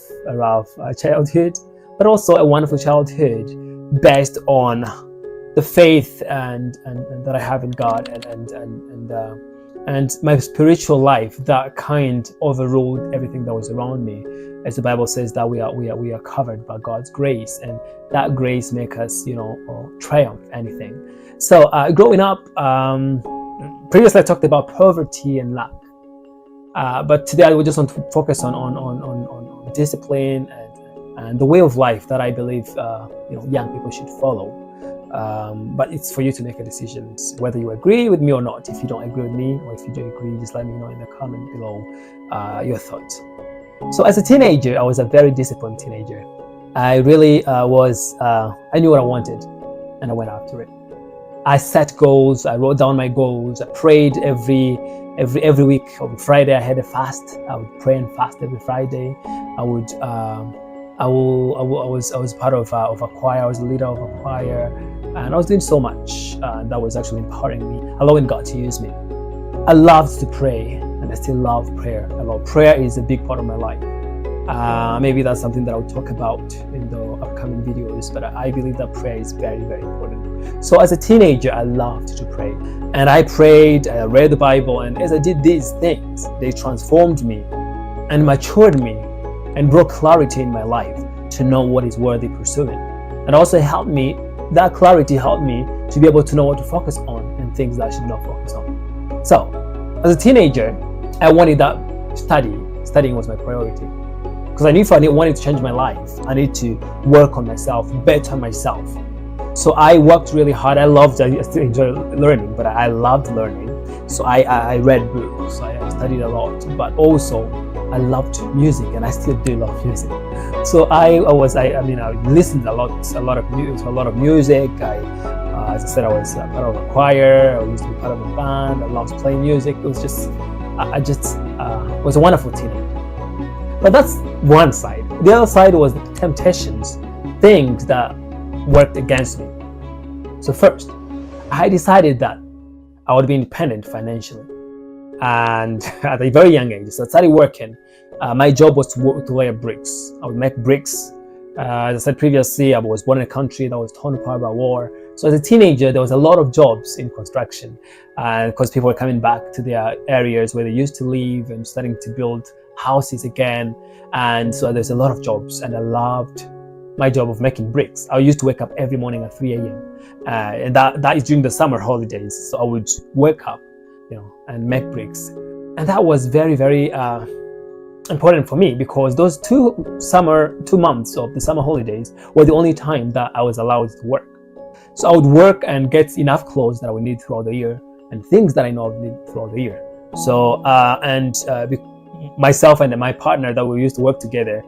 childhood, but also a wonderful childhood based on the faith and that I have in God and my spiritual life that kind overruled everything that was around me. As the Bible says that we are covered by God's grace, and that grace makes us, triumph anything. So growing up, previously I talked about poverty and lack, but today I would just want to focus on discipline and the way of life that I believe young people should follow. But it's for you to make a decision whether you agree with me or not. If you don't agree with me, or if you do agree, just let me know in the comment below your thoughts. So as a teenager, I was a very disciplined teenager. I really was, I knew what I wanted and I went after it. I set goals, I wrote down my goals, I prayed every week. On Friday I had a fast. I would pray and fast every Friday. I was part of a choir. I was the leader of a choir, and I was doing so much that was actually empowering me, allowing God to use me. I loved to pray, and I still love prayer a lot. Prayer is a big part of my life. Maybe that's something that I'll talk about in the upcoming videos, but I believe that prayer is very, very important. So as a teenager, I loved to pray, and I prayed, I read the Bible, and as I did these things, they transformed me and matured me and brought clarity in my life to know what is worthy pursuing. And also that clarity helped me to be able to know what to focus on and things that I should not focus on. So, as a teenager, I wanted that studying was my priority. Because I knew if I wanted to change my life, I need to work on myself, better myself. So I worked really hard. I still enjoy learning, but I loved learning. So I read books, I studied a lot, but also I loved music, and I still do love music. So I listened a lot of music. As I said, I was part of a choir. I used to be part of a band. I loved playing music. It was I was a wonderful teenager. But that's one side. The other side was the temptations, things that worked against me. So first, I decided that I would be independent financially. And at a very young age, so I started working. My job was to lay bricks. I would make bricks. As I said previously, I was born in a country that was torn apart by war. So as a teenager, there was a lot of jobs in construction, because people were coming back to their areas where they used to live and starting to build houses again. And so there's a lot of jobs, and I loved my job of making bricks. I used to wake up every morning at 3 a.m. And that is during the summer holidays. So I would wake up, and make bricks. And that was very, very important for me, because those 2 months of the summer holidays were the only time that I was allowed to work. So I would work and get enough clothes that I would need throughout the year, and things that I know I would need throughout the year. So, myself and my partner that we used to work together,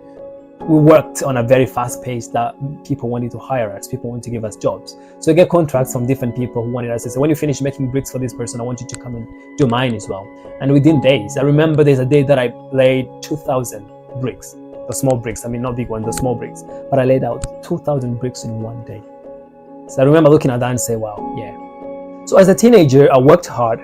we worked on a very fast pace that people wanted to hire us, people wanted to give us jobs. So we get contracts from different people who wanted us to say, when you finish making bricks for this person, I want you to come and do mine as well. And within days, I remember there's a day that I laid 2,000 bricks, the small bricks, not big ones, the small bricks, but I laid out 2,000 bricks in one day. So I remember looking at that and say, wow, yeah. So as a teenager, I worked hard.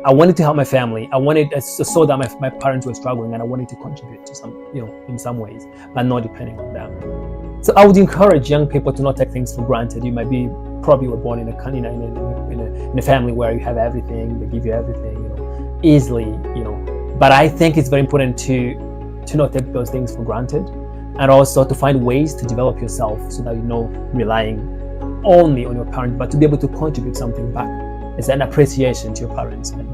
I wanted to help my family. I saw that my parents were struggling, and I wanted to contribute to some, in some ways, but not depending on them. So I would encourage young people to not take things for granted. You might probably were born in a family where you have everything, they give you everything, easily, But I think it's very important to not take those things for granted, and also to find ways to develop yourself so that you're not relying only on your parents, but to be able to contribute something back It's an appreciation to your parents and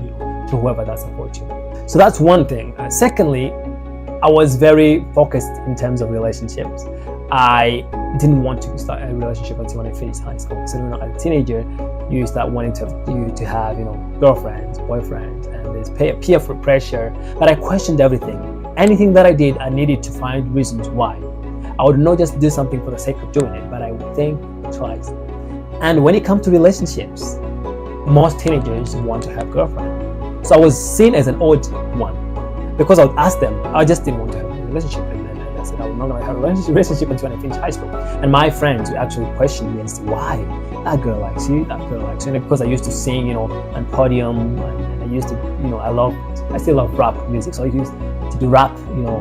to whoever that supports you. So that's one thing. Secondly, I was very focused in terms of relationships. I didn't want to start a relationship until when I finished high school. So as a teenager, you start wanting to have girlfriends, boyfriends, and there's peer pressure. But I questioned everything. Anything that I did, I needed to find reasons why. I would not just do something for the sake of doing it, but I would think twice. And when it comes to relationships, most teenagers want to have girlfriends. So I was seen as an odd one because I would ask them. I just didn't want to have a relationship, and I said I was not going to have a relationship until I finished high school. And my friends would actually question me and say, "Why? That girl likes you. That girl likes you." And because I used to sing, on podium, and I used to, I still love rap music, so I used to do rap,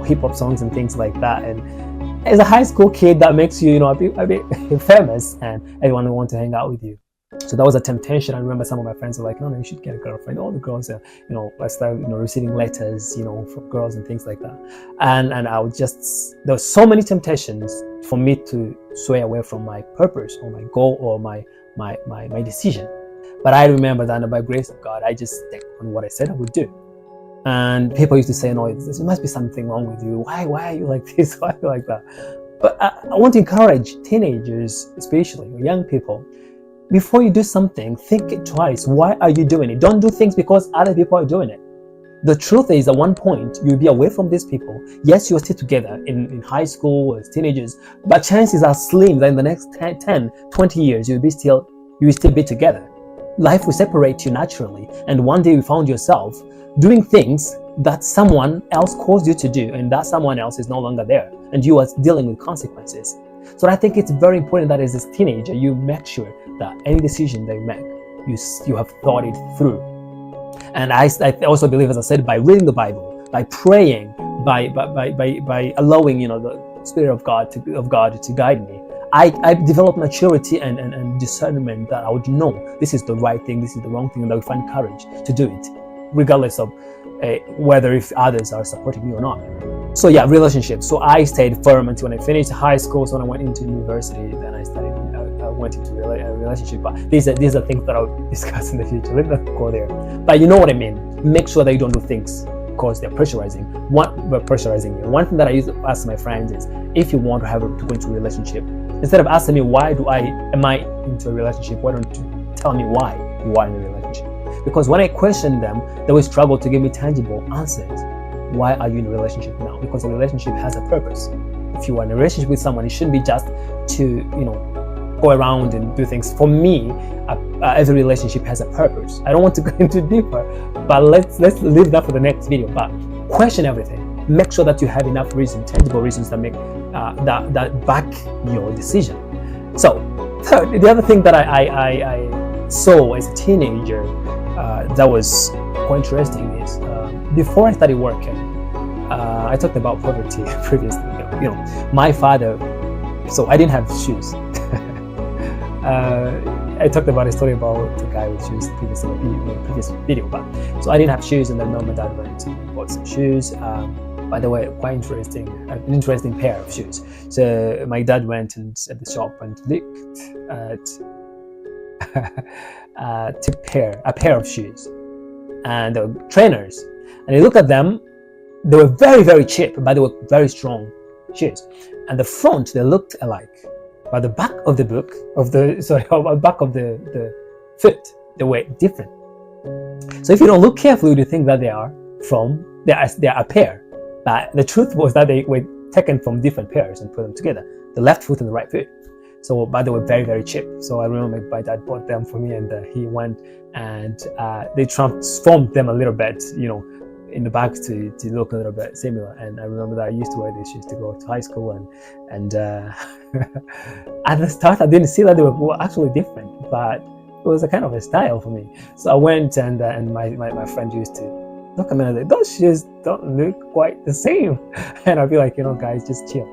hip hop songs and things like that. And as a high school kid, that makes you, a bit famous, and everyone will want to hang out with you. So that was a temptation. I remember some of my friends were like, "No, you should get a girlfriend." All the girls are, I started, receiving letters, from girls and things like that. And I would there were so many temptations for me to sway away from my purpose or my goal or my decision. But I remember that by grace of God, I just stuck on what I said I would do. And people used to say, "No, there must be something wrong with you. Why are you like this? Why are you like that?" But I want to encourage teenagers, especially young people, before you do something, think it twice. Why are you doing it? Don't do things because other people are doing it. The truth is, at one point, you'll be away from these people. Yes, you're still together in high school as teenagers, but chances are slim that in the next 10, 20 years, you will still be together. Life will separate you naturally, and one day you found yourself doing things that someone else caused you to do, and that someone else is no longer there, and you are dealing with consequences. So I think it's very important that as a teenager, you make sure that any decision that you make, you have thought it through. And I also believe, as I said, by reading the Bible, by praying, by allowing the Spirit of God to guide me, I developed maturity and discernment that I would know this is the right thing, this is the wrong thing, and I would find courage to do it, regardless of whether if others are supporting me or not. So yeah, relationships. So I stayed firm until when I finished high school. So when I went into university, then I went into a relationship. But these are things that I'll discuss in the future. Let me go there. But you know what I mean. Make sure that you don't do things because they're pressurizing. Pressurizing you. One thing that I used to ask my friends is, if you want to go into a relationship, instead of asking me am I into a relationship, why don't you tell me why you are in a relationship? Because when I question them, they will struggle to give me tangible answers. Why are you in a relationship now? Because a relationship has a purpose. If you are in a relationship with someone, it shouldn't be just to go around and do things. For me, every relationship has a purpose. I don't want to go into deeper, but let's leave that for the next video. But question everything. Make sure that you have enough tangible reasons that make that back your decision. So the other thing that I saw as a teenager that was quite interesting is before I started working, I talked about poverty previously. My father, so I didn't have shoes. I talked about a story about the guy with shoes in the previous video, but so I didn't have shoes, and then my dad went and bought some shoes. By the way, quite interesting, an interesting pair of shoes. So my dad went at the shop and looked at a pair of shoes, and they were trainers. And he looked at them. They were very, very cheap, but they were very strong shoes. And the front, they looked alike, but the back of the back of the foot, they were different. So if you don't look carefully, you think that they are a pair. But the truth was that they were taken from different pairs and put them together, the left foot and the right foot. So, but they were very, very cheap. So I remember my dad bought them for me, and he went and they transformed them a little bit, in the back to look a little bit similar. And I remember that I used to wear these shoes to go to high school, and at the start I didn't see that they were actually different, but it was a kind of a style for me. So I went and my friend used to look at me and like, those shoes don't look quite the same. And I'd be like, guys, just chill,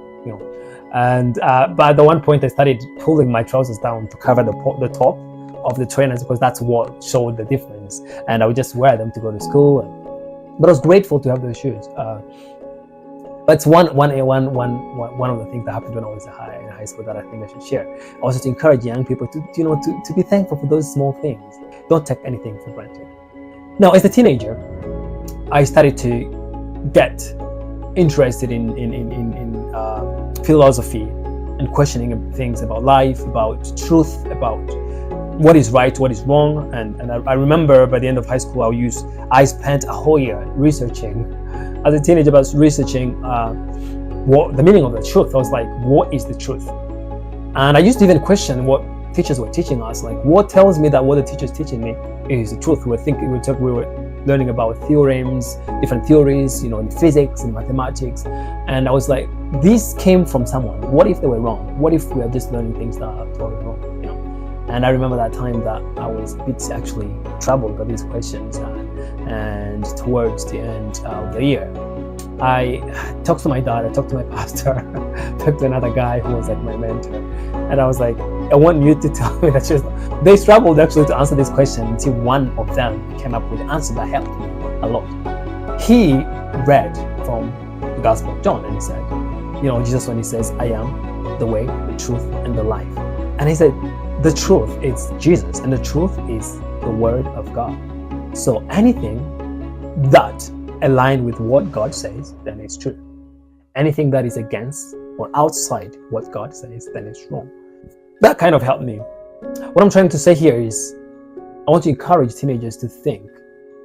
And but at the one point I started pulling my trousers down to cover the top of the trainers, because that's what showed the difference. And I would just wear them to go to school. But I was grateful to have those shoes. But it's one of the things that happened when I was in high high school that I think I should share. Also to encourage young people to be thankful for those small things. Don't take anything for granted. Now, as a teenager, I started to get interested in philosophy and questioning things about life, about truth, about what is right, what is wrong. And I remember by the end of high school, I spent a whole year researching. As a teenager, I was researching what the meaning of the truth. I was like, what is the truth? And I used to even question what teachers were teaching us. Like, what tells me that what the teacher's teaching me is the truth? We were learning about theorems, different theories, in physics and mathematics. And I was like, this came from someone. What if they were wrong? What if we are just learning things that are totally wrong? And I remember that time that I was a bit actually troubled by these questions. And towards the end of the year, I talked to my dad, I talked to my pastor, talked to another guy who was like my mentor. And I was like, I want you to tell me that they struggled actually to answer this question until one of them came up with an answer that helped me a lot. He read from the Gospel of John and he said, Jesus, when he says, I am the way, the truth, and the life. And he said, the truth is Jesus, and the truth is the Word of God. So anything that aligns with what God says, then it's true. Anything that is against or outside what God says, then it's wrong. That kind of helped me. What I'm trying to say here is, I want to encourage teenagers to think,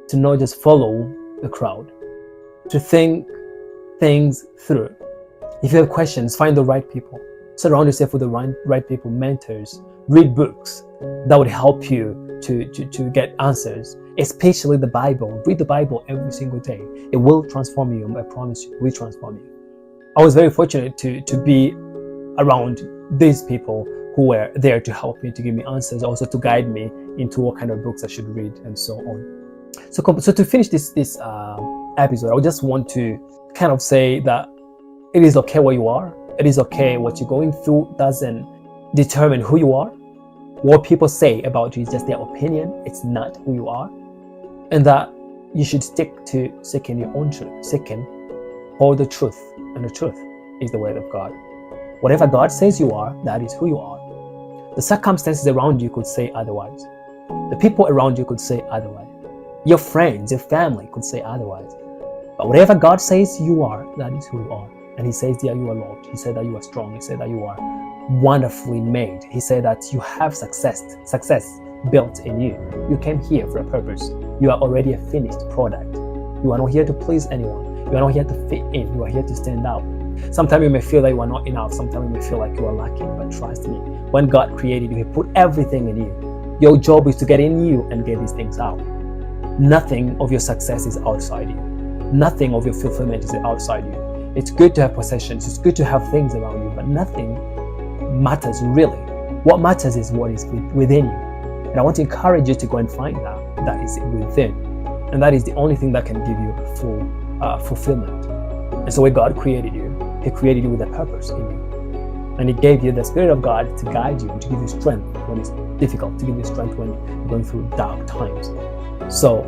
to not just follow the crowd, to think things through. If you have questions, find the right people. Surround yourself with the right people, mentors. Read books that would help you to get answers, especially the Bible. Read the Bible every single day. It will transform you, I promise you, it will transform you. I was very fortunate to be around these people who were there to help me, to give me answers, also to guide me into what kind of books I should read and so on. So to finish this episode, I just want to kind of say that it is okay where you are. It is okay what you're going through doesn't determine who you are. What people say about you is just their opinion. It's not who you are. And that you should stick to seeking your own truth, seeking for the truth. And the truth is the Word of God. Whatever God says you are, that is who you are. The circumstances around you could say otherwise. The people around you could say otherwise. Your friends, your family could say otherwise. But whatever God says you are, that is who you are. And He says that you are loved. He said that you are strong. He said that you are wonderfully made. He said that you have success built in you. You came here for a purpose. You are already a finished product. You are not here to please anyone. You are not here to fit in. You are here to stand out. Sometimes you may feel like you are not enough. Sometimes you may feel like you are lacking. But trust me, when God created you, He put everything in you. Your job is to get in you and get these things out. Nothing of your success is outside you. Nothing of your fulfillment is outside you. It's good to have possessions. It's good to have things around you, but nothing matters really. What matters is what is within you. And I want to encourage you to go and find that is within. And that is the only thing that can give you full fulfillment. And so when God created you, He created you with a purpose in you. And He gave you the Spirit of God to guide you, to give you strength when it's difficult, to give you strength when you're going through dark times. So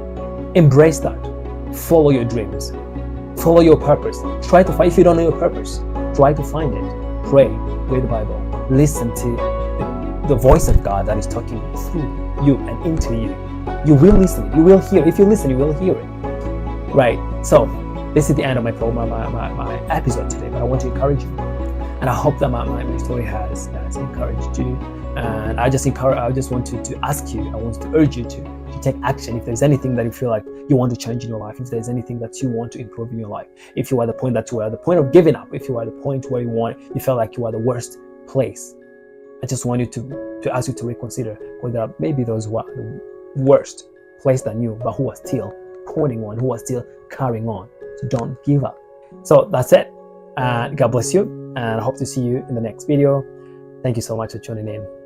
embrace that. Follow your dreams. Follow your purpose. Try to find, if you don't know your purpose, try to find it. Pray, read the Bible. Listen to the voice of God that is talking through you and into you. You will listen. You will hear. If you listen, you will hear it. Right. So this is the end of my episode today. But I want to encourage you, and I hope that my story has encouraged you. And I just want to ask you. I want to urge you to take action. If there's anything that you feel like you want to change in your life, if there's anything that you want to improve in your life, if you are at the point that you are at the point of giving up, if you are at the point where you feel like you are the worst place, I just want you to ask you to reconsider whether maybe those who are the worst place than you, but who are still pointing on, who are still carrying on. So don't give up. So that's it. God bless you, and I hope to see you in the next video. Thank you so much for tuning in.